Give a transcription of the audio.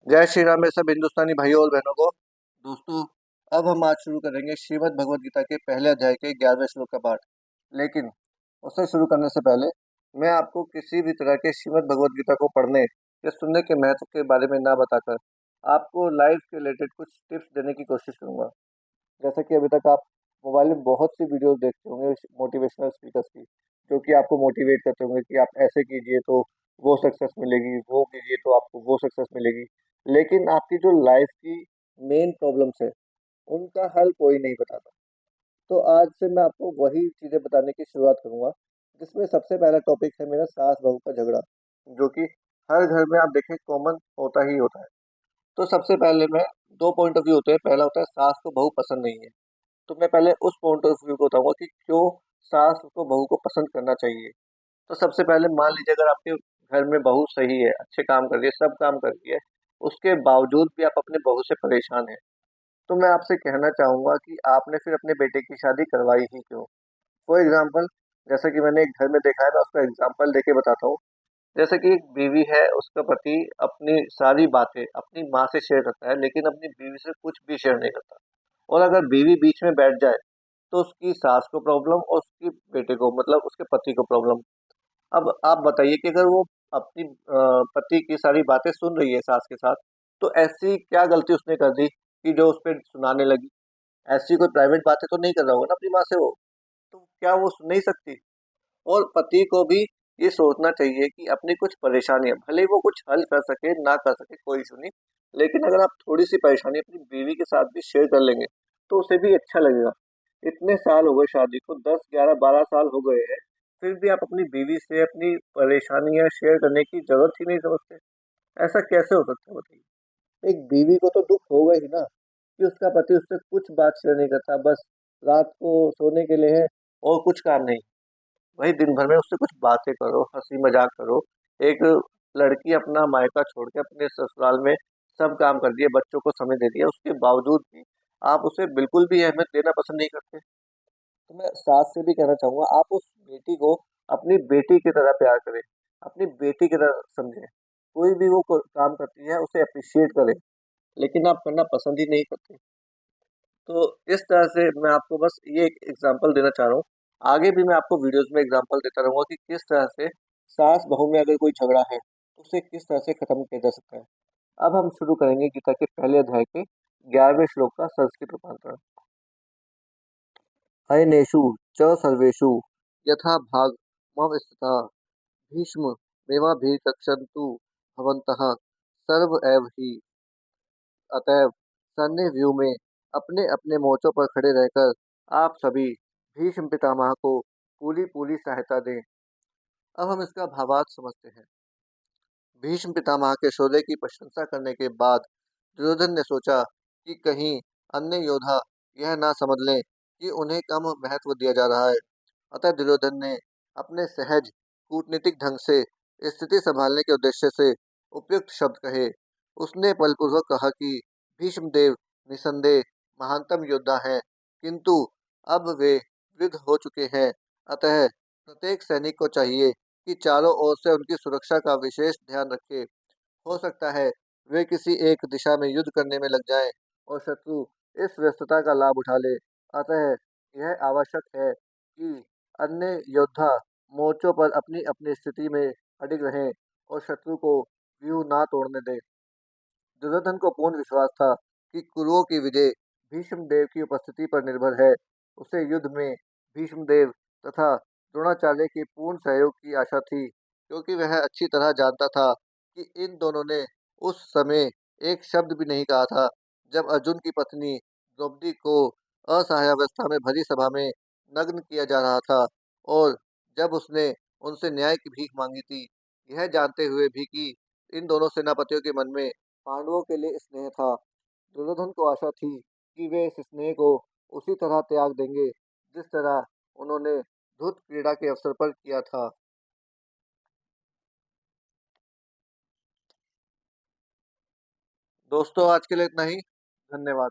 जय श्री राम मेरे सब हिंदुस्तानी भाइयों और बहनों को। दोस्तों, अब हम आज शुरू करेंगे श्रीमद् भगवद गीता के पहले अध्याय के 11वें श्लोक का पाठ। लेकिन उसे शुरू करने से पहले मैं आपको किसी भी तरह के श्रीमद् भगवद गीता को पढ़ने या सुनने के महत्व के बारे में ना बताकर आपको लाइफ के रिलेटेड कुछ टिप्स देने की कोशिश करूंगा। जैसा कि अभी तक आप मोबाइल में बहुत सी वीडियोस देखते होंगे मोटिवेशनल स्पीकर्स की, जो कि आपको मोटिवेट करते होंगे कि आप ऐसे कीजिए तो वो सक्सेस मिलेगी, वो कीजिए तो आपको वो सक्सेस मिलेगी। लेकिन आपकी जो लाइफ की मेन प्रॉब्लम्स है उनका हल कोई नहीं बताता। तो आज से मैं आपको वही चीज़ें बताने की शुरुआत करूंगा, जिसमें सबसे पहला टॉपिक है मेरा सास बहू का झगड़ा, जो कि हर घर में आप देखें कॉमन होता ही होता है। तो सबसे पहले मैं दो पॉइंट ऑफ व्यू होते हैं। पहला होता है सास को बहू पसंद नहीं है, तो मैं पहले उस पॉइंट ऑफ व्यू को बताऊंगा कि क्यों सास को बहू को पसंद करना चाहिए। तो सबसे पहले मान लीजिए अगर आपके घर में बहू सही है, अच्छे काम कर रही है, सब काम कर रही है, उसके बावजूद भी आप अपने बहू से परेशान हैं, तो मैं आपसे कहना चाहूंगा कि आपने फिर अपने बेटे की शादी करवाई ही क्यों। फॉर एग्जाम्पल, जैसा कि मैंने एक घर में देखा है, मैं उसका एग्जाम्पल देके बताता हूँ। जैसे कि एक बीवी है, उसका पति अपनी सारी बातें अपनी माँ से शेयर करता है, लेकिन अपनी बीवी से कुछ भी शेयर नहीं करता। और अगर बीवी बीच में बैठ जाए तो उसकी सास को प्रॉब्लम और उसकी बेटे को मतलब उसके पति को प्रॉब्लम। अब आप बताइए कि अगर वो अपनी पति की सारी बातें सुन रही है सास के साथ, तो ऐसी क्या गलती उसने कर दी कि जो उस पर सुनाने लगी। ऐसी कोई प्राइवेट बातें तो नहीं कर रहा होगा ना अपनी माँ से वो, तो क्या वो सुन नहीं सकती। और पति को भी ये सोचना चाहिए कि अपनी कुछ परेशानियां, भले ही वो कुछ हल कर सके ना कर सके कोई इशू नहीं, लेकिन अगर आप थोड़ी सी परेशानी अपनी बीवी के साथ भी शेयर कर लेंगे तो उसे भी अच्छा लगेगा। इतने साल हो गए शादी को, 10 11 12 साल हो गए हैं, फिर भी आप अपनी बीवी से अपनी परेशानियां शेयर करने की जरूरत ही नहीं समझते। ऐसा कैसे हो सकता है बताइए। एक बीवी को तो दुख होगा ही ना कि उसका पति उससे कुछ बात शेयर नहीं करता, बस रात को सोने के लिए है और कुछ काम नहीं। वही दिन भर में उससे कुछ बातें करो, हंसी मजाक करो। एक लड़की अपना मायका छोड़ के अपने ससुराल में सब काम कर दिए, बच्चों को समय दे दिया, उसके बावजूद भी आप उसे बिल्कुल भी अहमियत देना पसंद नहीं करते। तो मैं सास से भी कहना चाहूंगा, आप उस बेटी को अपनी बेटी की तरह प्यार करें, अपनी बेटी की तरह समझें। कोई भी वो काम करती है उसे अप्रिशिएट करें, लेकिन आप करना पसंद ही नहीं करते। तो इस तरह से मैं आपको बस ये एक एग्जांपल देना चाह रहा हूँ। आगे भी मैं आपको वीडियोस में एग्जांपल देता रहूंगा कि किस तरह से सास बहू में अगर कोई झगड़ा है तो उसे किस तरह से खत्म किया जा सकता है। अब हम शुरू करेंगे गीता के पहले अध्याय के 11वें श्लोक का संस्कृत रूपांतरण। अयनेषु च सर्वेषु यथा भागमवस्थिता भीष्म मेवाभिरक्षन्तु भवन्तः सर्व एव हि। अतएव सन्नी व्यू में अपने अपने मोर्चों पर खड़े रहकर आप सभी भीष्म पितामह को पूरी पूरी सहायता दें। अब हम इसका भावार्थ समझते हैं। भीष्म पितामह के शौर्य की प्रशंसा करने के बाद दुर्योधन ने सोचा कि कहीं अन्य योद्धा यह ना समझ लें कि उन्हें कम महत्व दिया जा रहा है। अतः दुर्योधन ने अपने सहज कूटनीतिक ढंग से स्थिति संभालने के उद्देश्य से उपयुक्त शब्द कहे। उसने बलपूर्वक कहा कि भीष्मदेव निसंदेह महानतम योद्धा हैं, किंतु अब वे वृद्ध हो चुके हैं। अतः प्रत्येक सैनिक को चाहिए कि चारों ओर से उनकी सुरक्षा का विशेष ध्यान रखे। हो सकता है वे किसी एक दिशा में युद्ध करने में लग जाएं और शत्रु इस व्यस्तता का लाभ उठा ले। अतः यह आवश्यक है कि अन्य योद्धा मोर्चों पर अपनी अपनी स्थिति में अडिग रहें और शत्रु को व्यूह ना तोड़ने दें। दुर्योधन को पूर्ण विश्वास था कि कुरुओं की विजय भीष्मदेव की उपस्थिति पर निर्भर है। उसे युद्ध में भीष्मदेव तथा द्रोणाचार्य के पूर्ण सहयोग की आशा थी, क्योंकि वह अच्छी तरह जानता था कि इन दोनों ने उस समय एक शब्द भी नहीं कहा था जब अर्जुन की पत्नी द्रौपदी को असहायावस्था में भरी सभा में नग्न किया जा रहा था, और जब उसने उनसे न्याय की भीख मांगी थी, यह जानते हुए भी कि इन दोनों सेनापतियों के मन में पांडवों के लिए स्नेह था। दुर्योधन को आशा थी कि वे इस स्नेह को उसी तरह त्याग देंगे जिस तरह उन्होंने धूत क्रीड़ा के अवसर पर किया था। दोस्तों, आज के लिए इतना ही। धन्यवाद।